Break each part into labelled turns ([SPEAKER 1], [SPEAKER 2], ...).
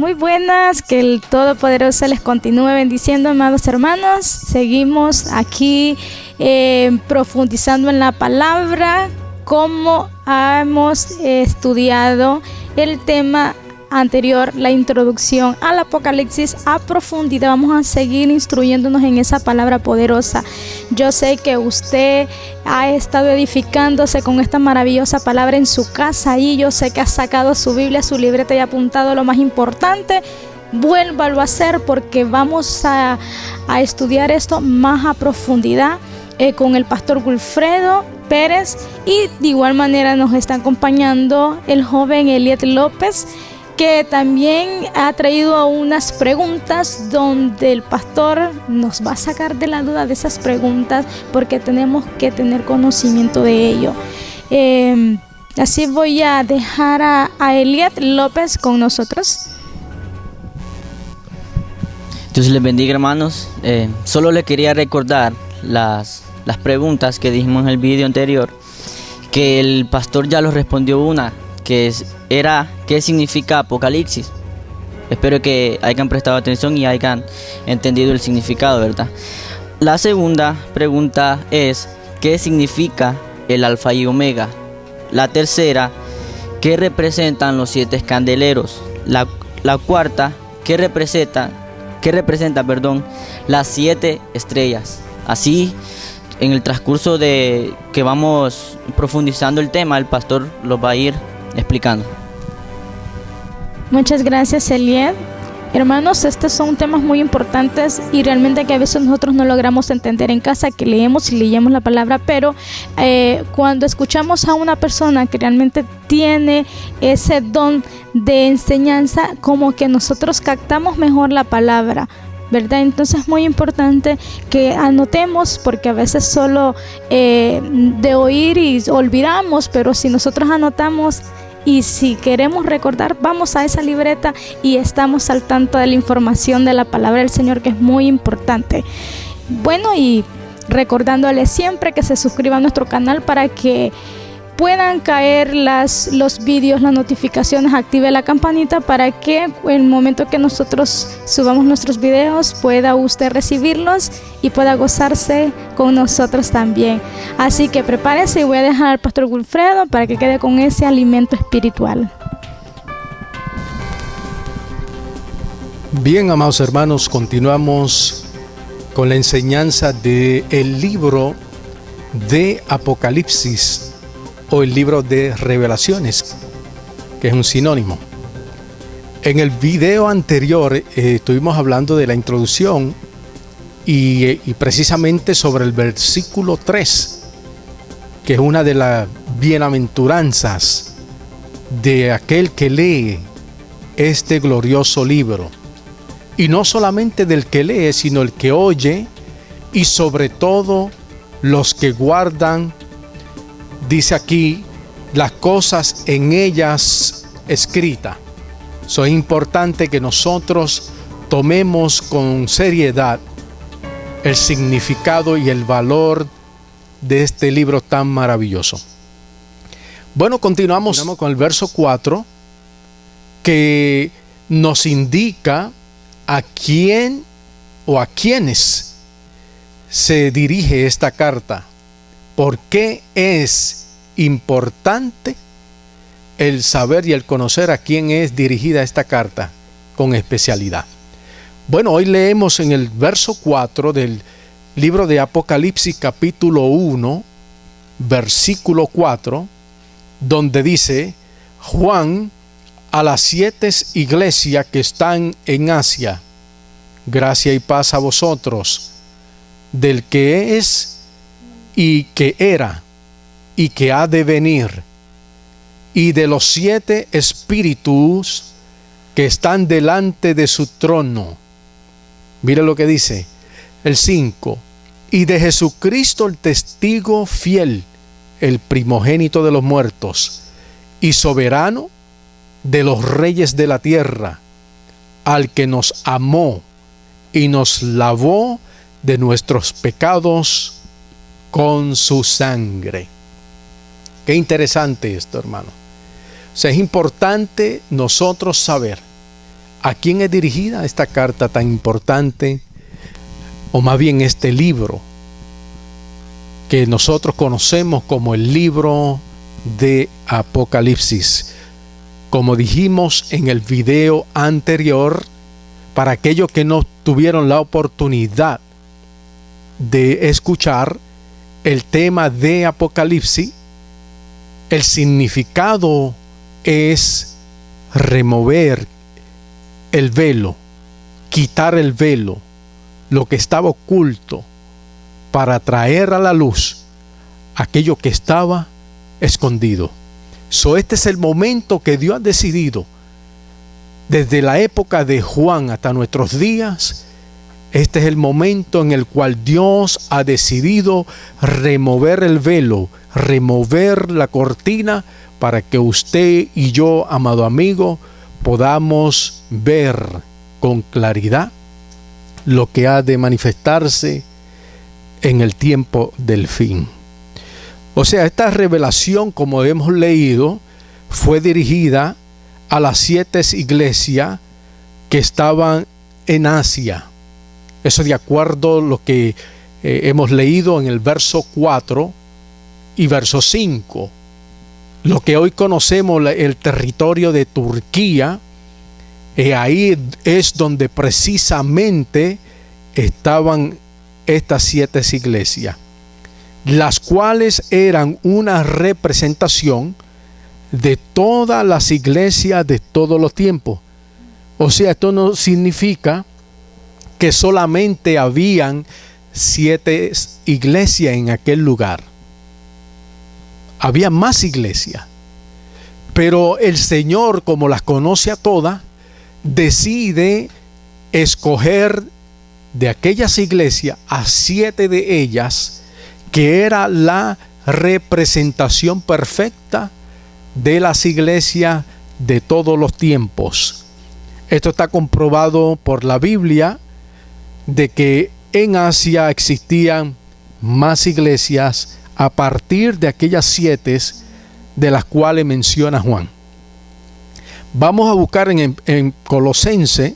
[SPEAKER 1] Muy buenas, que el Todopoderoso les continúe bendiciendo, amados hermanos. Seguimos aquí profundizando en la palabra, como hemos estudiado el tema anterior, la introducción al Apocalipsis a profundidad. Vamos a seguir instruyéndonos en esa palabra poderosa. Yo sé que usted ha estado edificándose con esta maravillosa palabra en su casa y yo sé que ha sacado su Biblia, su libreta y ha apuntado lo más importante. Vuélvalo a hacer porque vamos a estudiar esto más a profundidad con el pastor Wilfredo Pérez, y de igual manera nos está acompañando el joven Eliet López, que también ha traído unas preguntas donde el pastor nos va a sacar de la duda de esas preguntas, porque tenemos que tener conocimiento de ello. Así voy a dejar a Eliet López con nosotros.
[SPEAKER 2] Dios les bendiga, hermanos. Solo le quería recordar las preguntas que dijimos en el video anterior, que el pastor ya los respondió una, que era ¿qué significa Apocalipsis? Espero que hayan prestado atención y hayan entendido el significado, ¿verdad? La segunda pregunta es ¿qué significa el Alfa y Omega? La tercera, ¿qué representan los 7 candeleros? La cuarta, ¿qué representa, las 7 estrellas? Así, en el transcurso de que vamos profundizando el tema, el pastor los va a ir explicando.
[SPEAKER 1] Muchas gracias, Eliet. Hermanos, estos son temas muy importantes y realmente que a veces nosotros no logramos entender en casa, que leemos la palabra, pero cuando escuchamos a una persona que realmente tiene ese don de enseñanza, como que nosotros captamos mejor la palabra, ¿verdad? Entonces es muy importante que anotemos, porque a veces solo de oír y olvidamos, pero si nosotros anotamos y si queremos recordar, vamos a esa libreta y estamos al tanto de la información de la palabra del Señor, que es muy importante. Bueno, y recordándoles siempre que se suscriban a nuestro canal para que puedan caer los vídeos, las notificaciones, active la campanita para que en el momento que nosotros subamos nuestros videos pueda usted recibirlos y pueda gozarse con nosotros también. Así que prepárese y voy a dejar al pastor Wilfredo para que quede con ese alimento espiritual.
[SPEAKER 3] Bien, amados hermanos, continuamos con la enseñanza del libro de Apocalipsis, o el libro de Revelaciones, que es un sinónimo. En el video anterior estuvimos hablando de la introducción y precisamente sobre el versículo 3, que es una de las bienaventuranzas de aquel que lee este glorioso libro. Y no solamente del que lee, sino el que oye, y sobre todo los que guardan, dice aquí, las cosas en ellas escritas. Eso es importante que nosotros tomemos con seriedad el significado y el valor de este libro tan maravilloso. Bueno, continuamos con el verso 4, que nos indica a quién o a quiénes se dirige esta carta. ¿Por qué es importante el saber y el conocer a quién es dirigida esta carta con especialidad? Bueno, hoy leemos en el verso 4 del libro de Apocalipsis, capítulo 1, versículo 4, donde dice: Juan, a las 7 iglesias que están en Asia, gracia y paz a vosotros, del que es y que era y que ha de venir, y de los 7 espíritus que están delante de su trono. Mire lo que dice el 5: y de Jesucristo el testigo fiel, el primogénito de los muertos y soberano de los reyes de la tierra, al que nos amó y nos lavó de nuestros pecados con su sangre. Qué interesante esto, hermano. O sea, es importante nosotros saber ¿A quién es dirigida esta carta tan importante? O más bien este libro que nosotros conocemos como el libro de Apocalipsis. Como dijimos en el video anterior, para aquellos que no tuvieron la oportunidad de escuchar el tema de Apocalipsis, el significado es remover el velo, quitar el velo, lo que estaba oculto, para traer a la luz aquello que estaba escondido. Este es el momento que Dios ha decidido, desde la época de Juan hasta nuestros días. Este es el momento en el cual Dios ha decidido remover el velo, remover la cortina, para que usted y yo, amado amigo, podamos ver con claridad lo que ha de manifestarse en el tiempo del fin. O sea, esta revelación, como hemos leído, fue dirigida a las 7 iglesias que estaban en Asia. Eso de acuerdo a lo que hemos leído en el verso 4 y verso 5. Lo que hoy conocemos, el territorio de Turquía, ahí es donde precisamente estaban estas 7 iglesias, las cuales eran una representación de todas las iglesias de todos los tiempos. O sea, esto no significa que solamente habían 7 iglesias en aquel lugar. Había más iglesias, pero el Señor, como las conoce a todas, decide escoger de aquellas iglesias a 7 de ellas, que era la representación perfecta de las iglesias de todos los tiempos. Esto está comprobado por la Biblia, de que en Asia existían más iglesias a partir de aquellas 7 de las cuales menciona Juan. Vamos a buscar en Colosense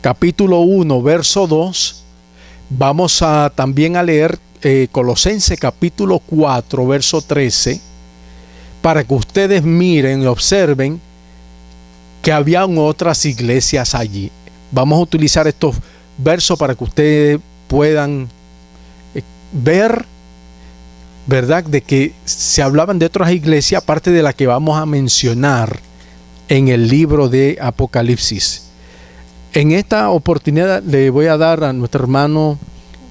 [SPEAKER 3] capítulo 1 verso 2. Vamos a también a leer Colosense capítulo 4 verso 13, para que ustedes miren y observen que habían otras iglesias allí. Vamos a utilizar estos versos para que ustedes puedan ver, ¿verdad?, de que se hablaban de otras iglesias aparte de la que vamos a mencionar en el libro de Apocalipsis. En esta oportunidad le voy a dar a nuestro hermano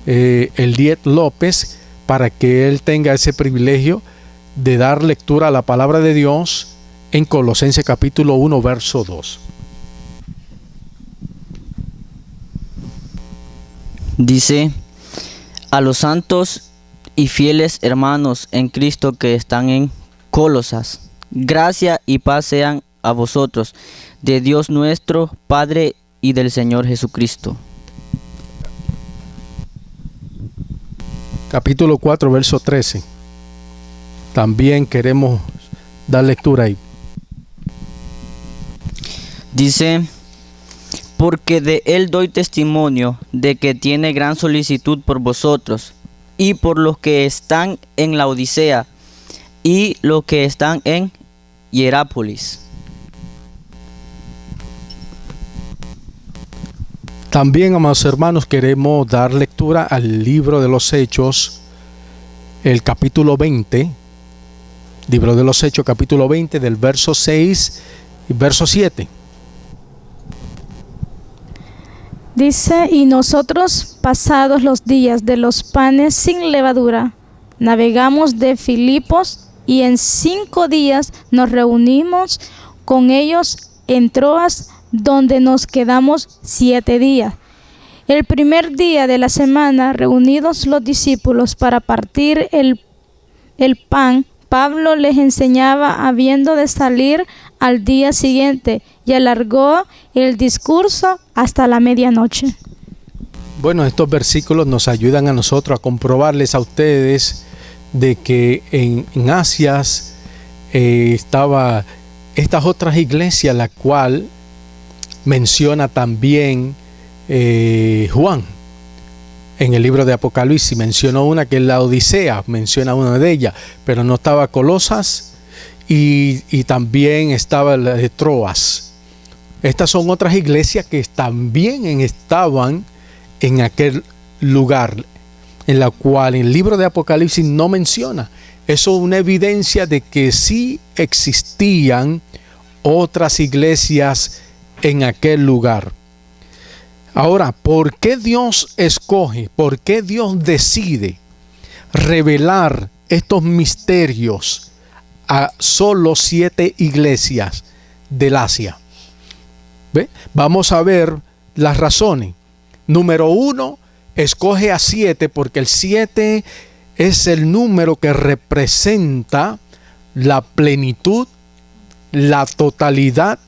[SPEAKER 3] Eliet López, para que él tenga ese privilegio de dar lectura a la palabra de Dios en Colosenses capítulo 1 verso 2.
[SPEAKER 2] Dice: a los santos y fieles hermanos en Cristo que están en Colosas, gracia y paz sean a vosotros, de Dios nuestro Padre y del Señor Jesucristo.
[SPEAKER 3] Capítulo 4 verso 13. También queremos dar lectura ahí.
[SPEAKER 2] Dice: porque de él doy testimonio de que tiene gran solicitud por vosotros y por los que están en la Odisea y los que están en Hierápolis.
[SPEAKER 3] También, amados hermanos, queremos dar lectura al libro de los Hechos, el capítulo 20, libro de los Hechos, capítulo 20, del verso 6 y verso 7.
[SPEAKER 1] Dice: y nosotros, pasados los días de los panes sin levadura, navegamos de Filipos, y en 5 días nos reunimos con ellos en Troas, donde nos quedamos 7 días. El primer día de la semana, reunidos los discípulos para partir el pan, Pablo les enseñaba habiendo de salir al día siguiente, y alargó el discurso hasta la medianoche.
[SPEAKER 3] Bueno, estos versículos nos ayudan a nosotros a comprobarles a ustedes de que en Asia estaba estas otras iglesias, la cual menciona también Juan. En el libro de Apocalipsis mencionó una que es la Odisea, menciona una de ellas, pero no estaba Colosas y también estaba la de Troas. Estas son otras iglesias que también estaban en aquel lugar, en la cual el libro de Apocalipsis no menciona. Eso es una evidencia de que sí existían otras iglesias en aquel lugar. Ahora, ¿por qué Dios escoge? ¿Por qué Dios decide revelar estos misterios a solo 7 iglesias del Asia? ¿Ve? Vamos a ver las razones. Número 1, escoge a 7 porque el 7 es el número que representa la plenitud, la totalidad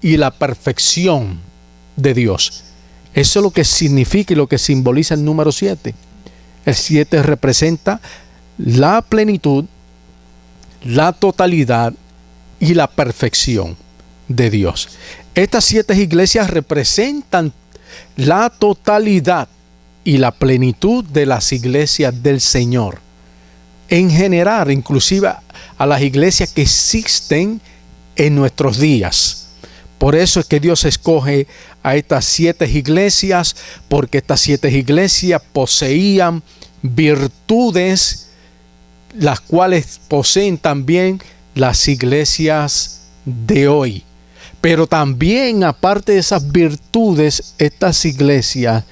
[SPEAKER 3] y la perfección de Dios. Eso es lo que significa y lo que simboliza el número 7. El 7 representa la plenitud, la totalidad y la perfección de Dios. Estas 7 iglesias representan la totalidad y la plenitud de las iglesias del Señor. En general, inclusive a las iglesias que existen en nuestros días. Por eso es que Dios escoge a estas 7 iglesias, porque estas 7 iglesias poseían virtudes, las cuales poseen también las iglesias de hoy. Pero también, aparte de esas virtudes, estas iglesias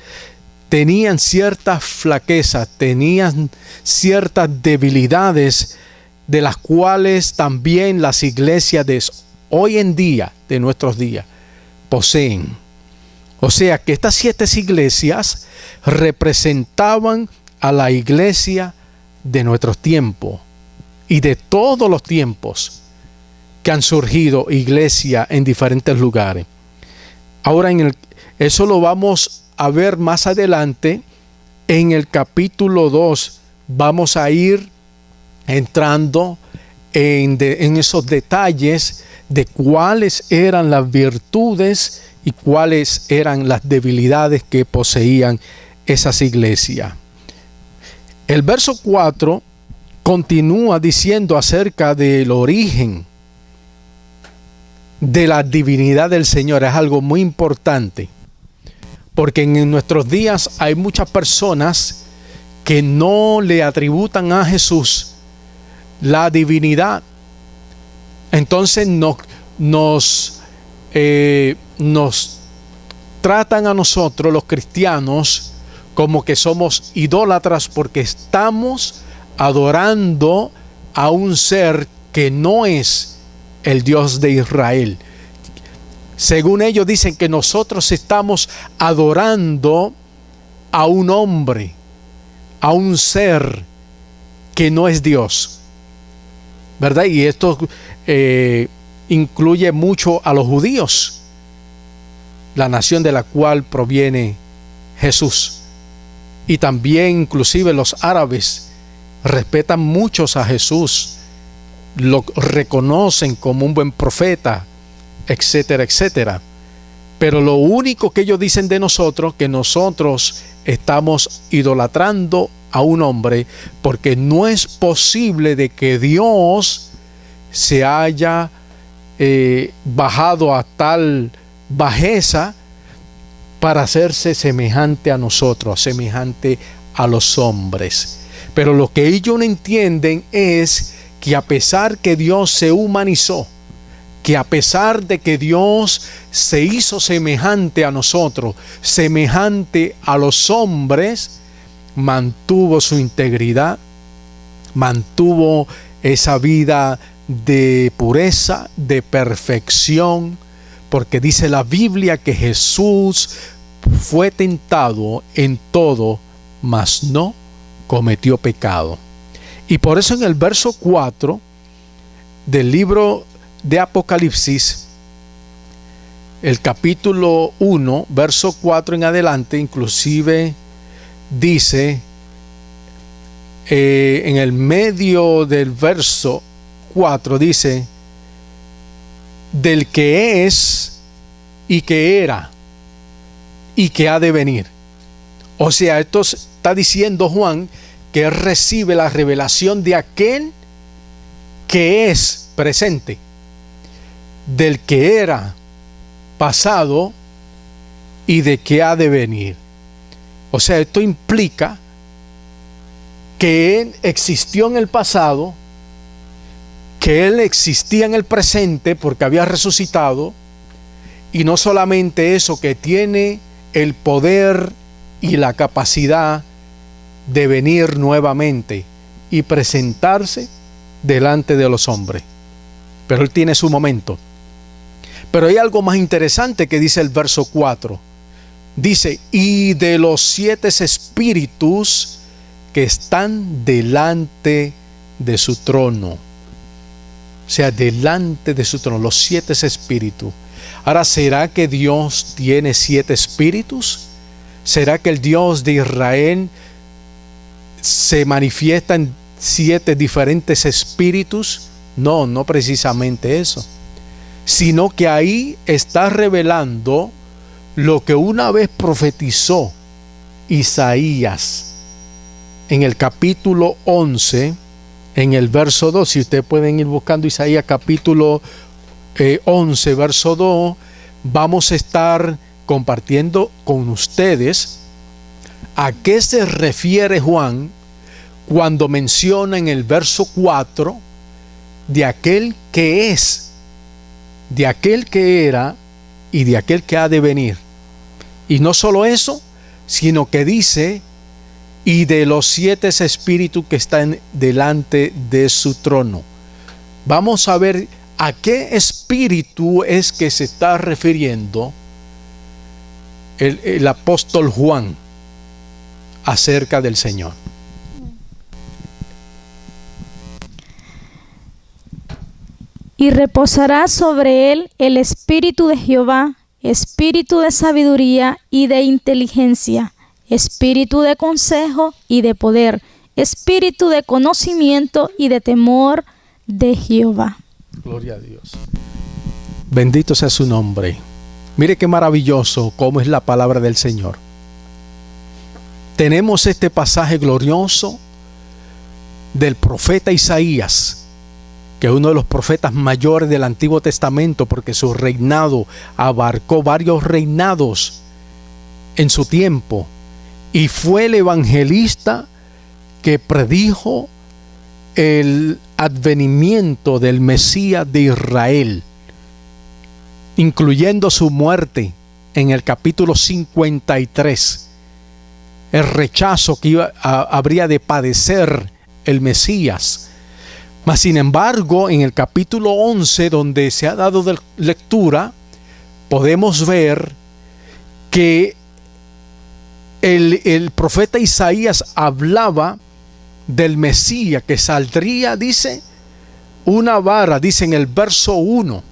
[SPEAKER 3] tenían ciertas flaquezas, tenían ciertas debilidades, de las cuales también las iglesias de hoy en día, de nuestros días, poseen. O sea que estas 7 iglesias representaban a la iglesia de nuestros tiempos y de todos los tiempos que han surgido iglesias en diferentes lugares. Ahora eso lo vamos a ver más adelante en el capítulo 2. Vamos a ir entrando en esos detalles de cuáles eran las virtudes y cuáles eran las debilidades que poseían esas iglesias. El verso 4 continúa diciendo acerca del origen de la divinidad del Señor. Es algo muy importante, porque en nuestros días hay muchas personas que no le atributan a Jesús la divinidad. Entonces nos tratan a nosotros los cristianos como que somos idólatras porque estamos adorando a un ser que no es el Dios de Israel. Según ellos dicen que nosotros estamos adorando a un hombre, a un ser que no es Dios, ¿verdad? Y esto incluye mucho a los judíos, la nación de la cual proviene Jesús. Y también inclusive los árabes respetan muchos a Jesús, lo reconocen como un buen profeta, etcétera, etcétera. Pero lo único que ellos dicen de nosotros, que nosotros estamos idolatrando a un hombre, porque no es posible de que Dios se haya bajado a tal bajeza para hacerse semejante a nosotros, semejante a los hombres. Pero lo que ellos no entienden es que a pesar que Dios se humanizó, que a pesar de que Dios se hizo semejante a nosotros, semejante a los hombres, mantuvo su integridad, mantuvo esa vida de pureza, de perfección, porque dice la Biblia que Jesús fue tentado en todo, mas no cometió pecado. Y por eso en el verso 4 del libro de Apocalipsis, el capítulo 1, verso 4 en adelante, inclusive dice en el medio del verso 4, dice: del que es y que era y que ha de venir. O sea, esto está diciendo Juan que él recibe la revelación de aquel que es presente, del que era pasado y de que ha de venir. O sea, esto implica que Él existió en el pasado, que Él existía en el presente porque había resucitado, y no solamente eso, que tiene el poder y la capacidad de venir nuevamente y presentarse delante de los hombres. Pero Él tiene su momento. Pero hay algo más interesante que dice el verso 4. Dice, y de los 7 espíritus que están delante de su trono. O sea, delante de su trono, los 7 espíritus. Ahora, ¿será que Dios tiene 7 espíritus? ¿Será que el Dios de Israel se manifiesta en 7 diferentes espíritus? No, no precisamente eso. Sino que ahí está revelando lo que una vez profetizó Isaías en el capítulo 11, en el verso 2. Si ustedes pueden ir buscando Isaías capítulo 11, verso 2, vamos a estar compartiendo con ustedes a qué se refiere Juan cuando menciona en el verso 4 de aquel que es, de aquel que era y de aquel que ha de venir. Y no solo eso, sino que dice, y de los 7 espíritus que están delante de su trono. Vamos a ver a qué espíritu es que se está refiriendo el apóstol Juan acerca del Señor.
[SPEAKER 1] Y reposará sobre él el espíritu de Jehová, espíritu de sabiduría y de inteligencia, espíritu de consejo y de poder, espíritu de conocimiento y de temor de Jehová.
[SPEAKER 3] Gloria a Dios. Bendito sea su nombre. Mire qué maravilloso cómo es la palabra del Señor. Tenemos este pasaje glorioso del profeta Isaías, que es uno de los profetas mayores del Antiguo Testamento, porque su reinado abarcó varios reinados en su tiempo, y fue el evangelista que predijo el advenimiento del Mesías de Israel, incluyendo su muerte en el capítulo 53, el rechazo que habría de padecer el Mesías. Mas sin embargo, en el capítulo 11, donde se ha dado lectura, podemos ver que el profeta Isaías hablaba del Mesías que saldría, dice, una vara, dice en el verso 1.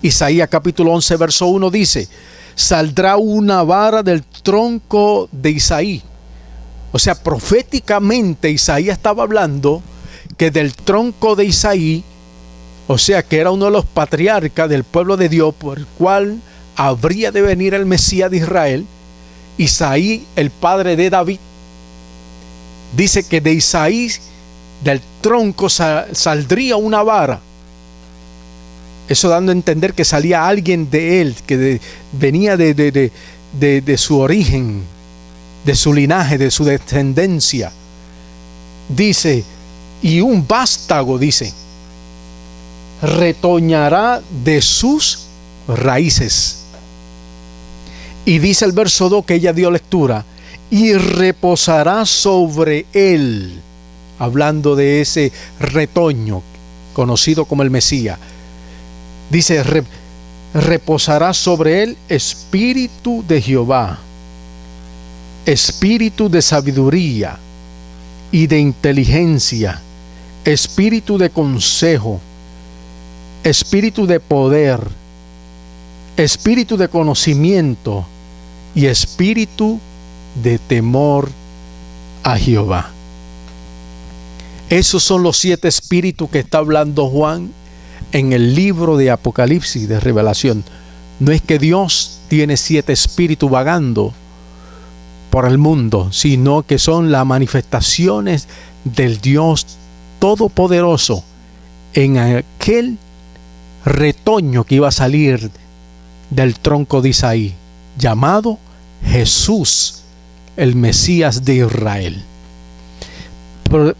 [SPEAKER 3] Isaías capítulo 11, verso 1 dice, saldrá una vara del tronco de Isaí. O sea, proféticamente Isaías estaba hablando que del tronco de Isaí, o sea que era uno de los patriarcas del pueblo de Dios, por el cual habría de venir el Mesías de Israel, Isaí, el padre de David, dice que de Isaí, del tronco, saldría una vara. Eso dando a entender que salía alguien de él, que venía de su origen, de su linaje, de su descendencia. Dice, y un vástago, dice, retoñará de sus raíces. Y dice el verso 2 que ella dio lectura, y reposará sobre él, hablando de ese retoño conocido como el Mesías. Dice, reposará sobre él espíritu de Jehová, espíritu de sabiduría y de inteligencia, espíritu de consejo, espíritu de poder, espíritu de conocimiento y espíritu de temor a Jehová. Esos son los 7 espíritus que está hablando Juan en el libro de Apocalipsis, de Revelación. No es que Dios tiene 7 espíritus vagando por el mundo, sino que son las manifestaciones del Dios Todopoderoso en aquel retoño que iba a salir del tronco de Isaí, llamado Jesús, el Mesías de Israel.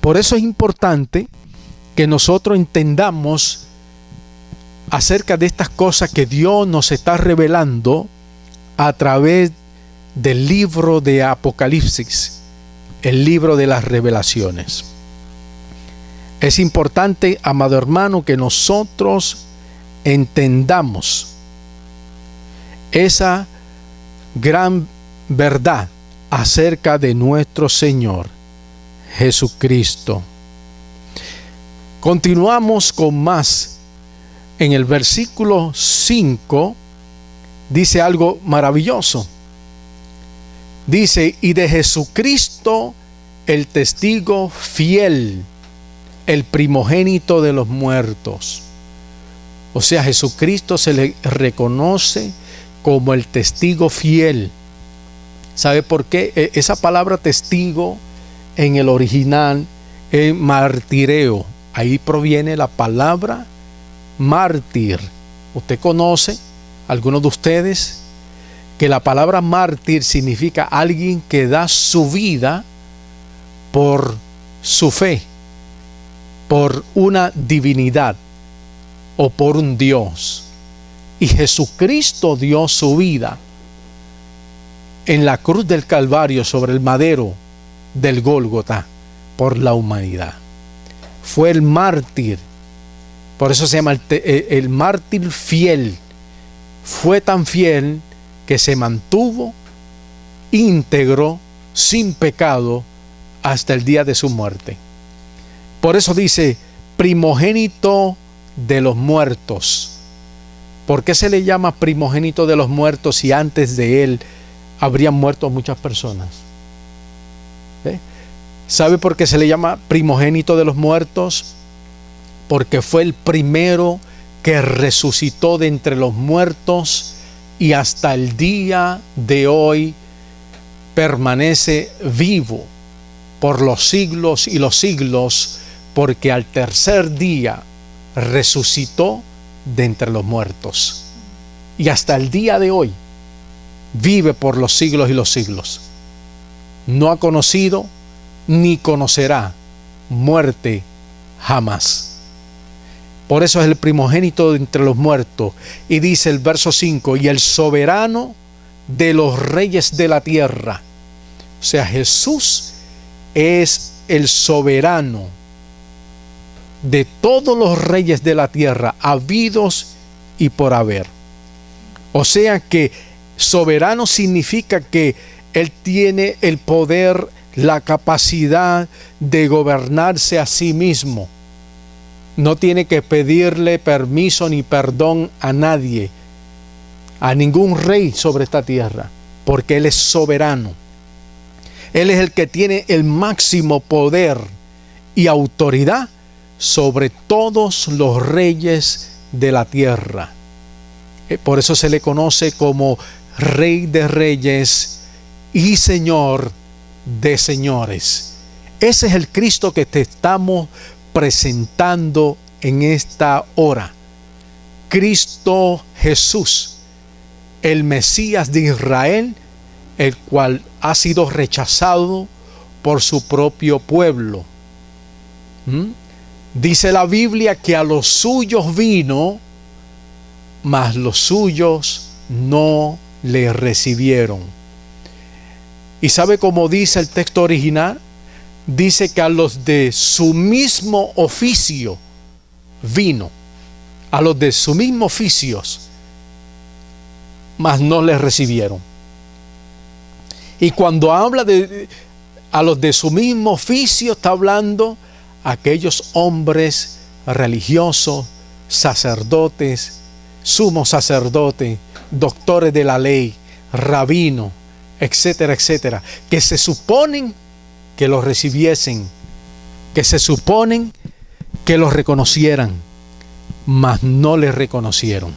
[SPEAKER 3] Por eso es importante que nosotros entendamos acerca de estas cosas que Dios nos está revelando a través del libro de Apocalipsis, el libro de las revelaciones. Es importante, amado hermano, que nosotros entendamos esa gran verdad acerca de nuestro Señor Jesucristo. Continuamos con más. En el versículo 5 dice algo maravilloso. Dice: y de Jesucristo, el testigo fiel, el primogénito de los muertos. O sea, Jesucristo se le reconoce como el testigo fiel. ¿Sabe por qué? Esa palabra testigo en el original es martireo. Ahí proviene la palabra mártir. Usted conoce, algunos de ustedes, que la palabra mártir significa alguien que da su vida por su fe, por una divinidad o por un Dios. Y Jesucristo dio su vida en la cruz del Calvario, sobre el madero del Gólgota, por la humanidad. Fue el mártir. Por eso se llama el mártir fiel. Fue tan fiel que se mantuvo íntegro, sin pecado, hasta el día de su muerte. Por eso dice primogénito de los muertos. ¿Por qué se le llama primogénito de los muertos si antes de él habrían muerto muchas personas? ¿Sabe por qué se le llama primogénito de los muertos? Porque fue el primero que resucitó de entre los muertos y hasta el día de hoy permanece vivo por los siglos y los siglos, porque al tercer día resucitó de entre los muertos y hasta el día de hoy vive por los siglos y los siglos. No ha conocido ni conocerá muerte jamás. Por eso es el primogénito de entre los muertos. Y dice el verso 5: y el soberano de los reyes de la tierra. O sea, Jesús es el soberano de todos los reyes de la tierra, habidos y por haber. O sea que soberano significa que Él tiene el poder, la capacidad de gobernarse a sí mismo. No tiene que pedirle permiso ni perdón a nadie, a ningún rey sobre esta tierra, porque Él es soberano. Él es el que tiene el máximo poder y autoridad sobre todos los reyes de la tierra. Por eso se le conoce como Rey de Reyes y Señor de señores. Ese es el Cristo que te estamos presentando en esta hora. Cristo Jesús, el Mesías de Israel, el cual ha sido rechazado por su propio pueblo. Dice la Biblia que a los suyos vino, mas los suyos no le recibieron. ¿Y sabe cómo dice el texto original? Dice que a los de su mismo oficio vino, a los de su mismo oficio, mas no les recibieron. Y cuando habla de a los de su mismo oficio, está hablando a aquellos hombres religiosos, sacerdotes, sumos sacerdotes, doctores de la ley, rabinos, etcétera, etcétera, que se suponen que los recibiesen, que se suponen que los reconocieran, mas no les reconocieron.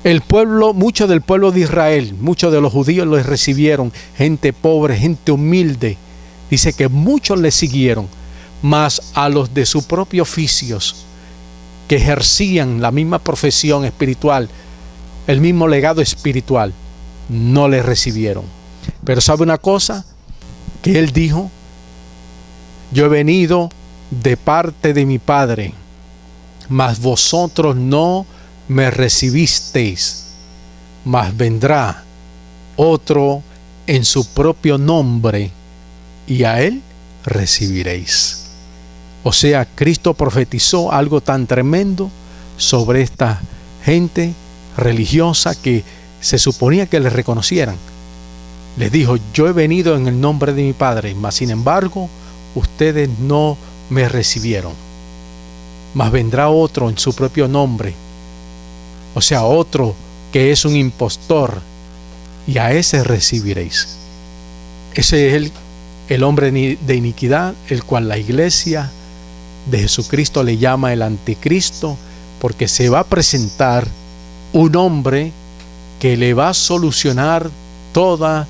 [SPEAKER 3] El pueblo, mucho del pueblo de Israel, muchos de los judíos les recibieron, gente pobre, gente humilde. Dice que muchos le siguieron, mas a los de su propio oficios, que ejercían la misma profesión espiritual, el mismo legado espiritual, no le recibieron. Pero ¿sabe una cosa? Que él dijo: yo he venido de parte de mi Padre, mas vosotros no me recibisteis, mas vendrá otro en su propio nombre, y a él recibiréis. O sea, Cristo profetizó algo tan tremendo sobre esta gente religiosa que se suponía que le reconocieran. Les dijo: yo he venido en el nombre de mi Padre, mas sin embargo ustedes no me recibieron. Mas vendrá otro en su propio nombre, o sea, otro que es un impostor, y a ese recibiréis. Ese es el hombre de iniquidad, el cual la iglesia de Jesucristo le llama el anticristo, porque se va a presentar un hombre que le va a solucionar toda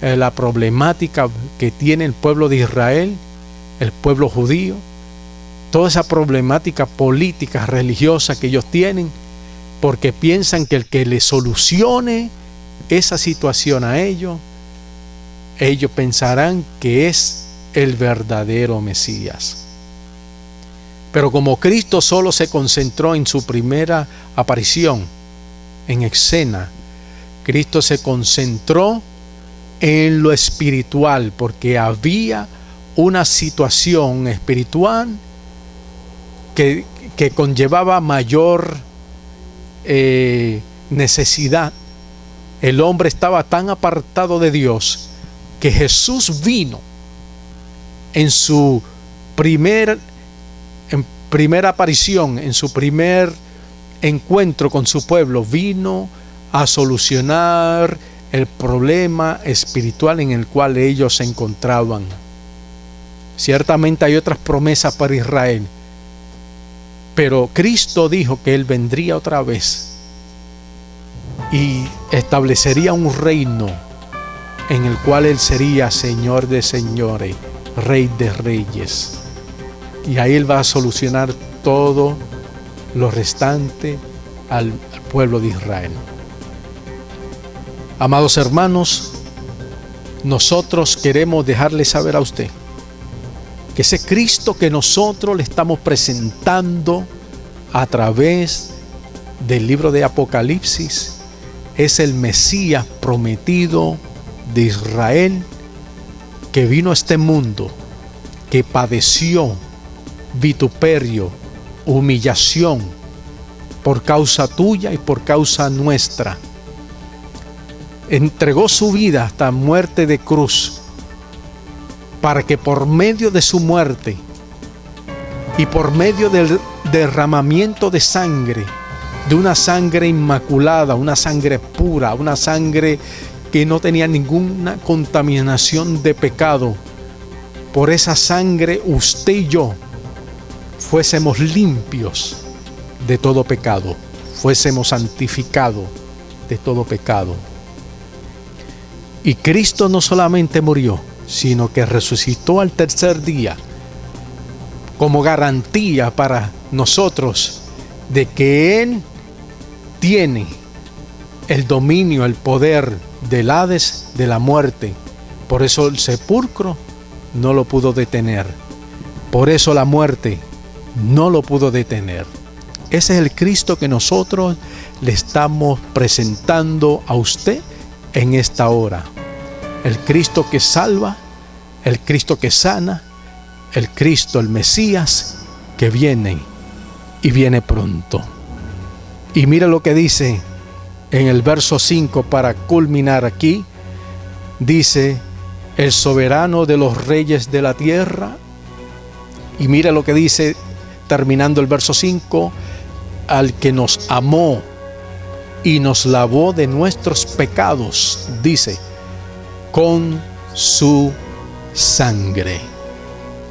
[SPEAKER 3] la problemática que tiene el pueblo de Israel, el pueblo judío, toda esa problemática política, religiosa que ellos tienen, porque piensan que el que le solucione esa situación a ellos pensarán que es el verdadero Mesías. Pero como Cristo solo se concentró en su primera aparición en escena, Cristo se concentró en lo espiritual, porque había una situación espiritual que conllevaba mayor necesidad. El hombre estaba tan apartado de Dios que Jesús vino en su primera aparición, en su primer encuentro con su pueblo, vino a solucionar el problema espiritual en el cual ellos se encontraban. Ciertamente hay otras promesas para Israel, pero Cristo dijo que Él vendría otra vez y establecería un reino en el cual Él sería Señor de señores, Rey de reyes. Y ahí Él va a solucionar todo lo restante al pueblo de Israel. Amados hermanos, nosotros queremos dejarle saber a usted que ese Cristo que nosotros le estamos presentando a través del libro de Apocalipsis es el Mesías prometido de Israel, que vino a este mundo, que padeció vituperio, humillación por causa tuya y por causa nuestra. Entregó su vida hasta muerte de cruz, para que por medio de su muerte y por medio del derramamiento de sangre, de una sangre inmaculada, una sangre pura, una sangre que no tenía ninguna contaminación de pecado, por esa sangre usted y yo fuésemos limpios de todo pecado, fuésemos santificados de todo pecado. Y Cristo no solamente murió, sino que resucitó al tercer día como garantía para nosotros de que Él tiene el dominio, el poder del Hades, de la muerte. Por eso el sepulcro no lo pudo detener. Por eso la muerte no lo pudo detener. Ese es el Cristo que nosotros le estamos presentando a usted en esta hora. El Cristo que salva, el Cristo que sana, el Cristo, el Mesías, que viene y viene pronto. Y mira lo que dice en el verso 5 para culminar aquí. Dice: el soberano de los reyes de la tierra. Y mira lo que dice terminando el verso 5: al que nos amó y nos lavó de nuestros pecados, dice, con su sangre.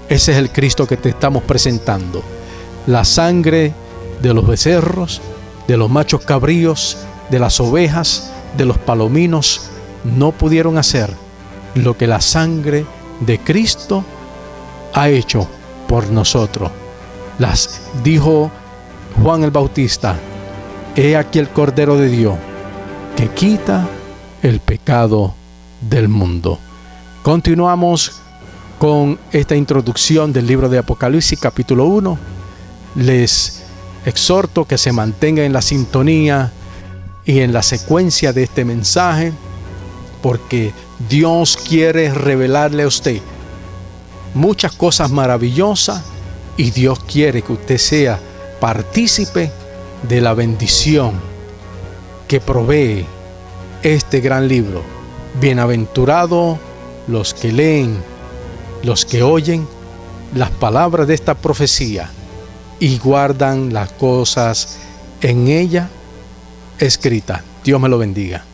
[SPEAKER 3] Ese es el Cristo que te estamos presentando. La sangre de los becerros, de los machos cabríos, de las ovejas, de los palominos, no pudieron hacer lo que la sangre de Cristo ha hecho por nosotros. Las dijo Juan el Bautista: he aquí el Cordero de Dios que quita el pecado del mundo. Continuamos con esta introducción del libro de Apocalipsis capítulo 1. Les exhorto que se mantengan en la sintonía y en la secuencia de este mensaje, porque Dios quiere revelarle a usted muchas cosas maravillosas y Dios quiere que usted sea partícipe de la bendición que provee este gran libro. Bienaventurados los que leen, los que oyen las palabras de esta profecía y guardan las cosas en ella escritas. Dios me lo bendiga.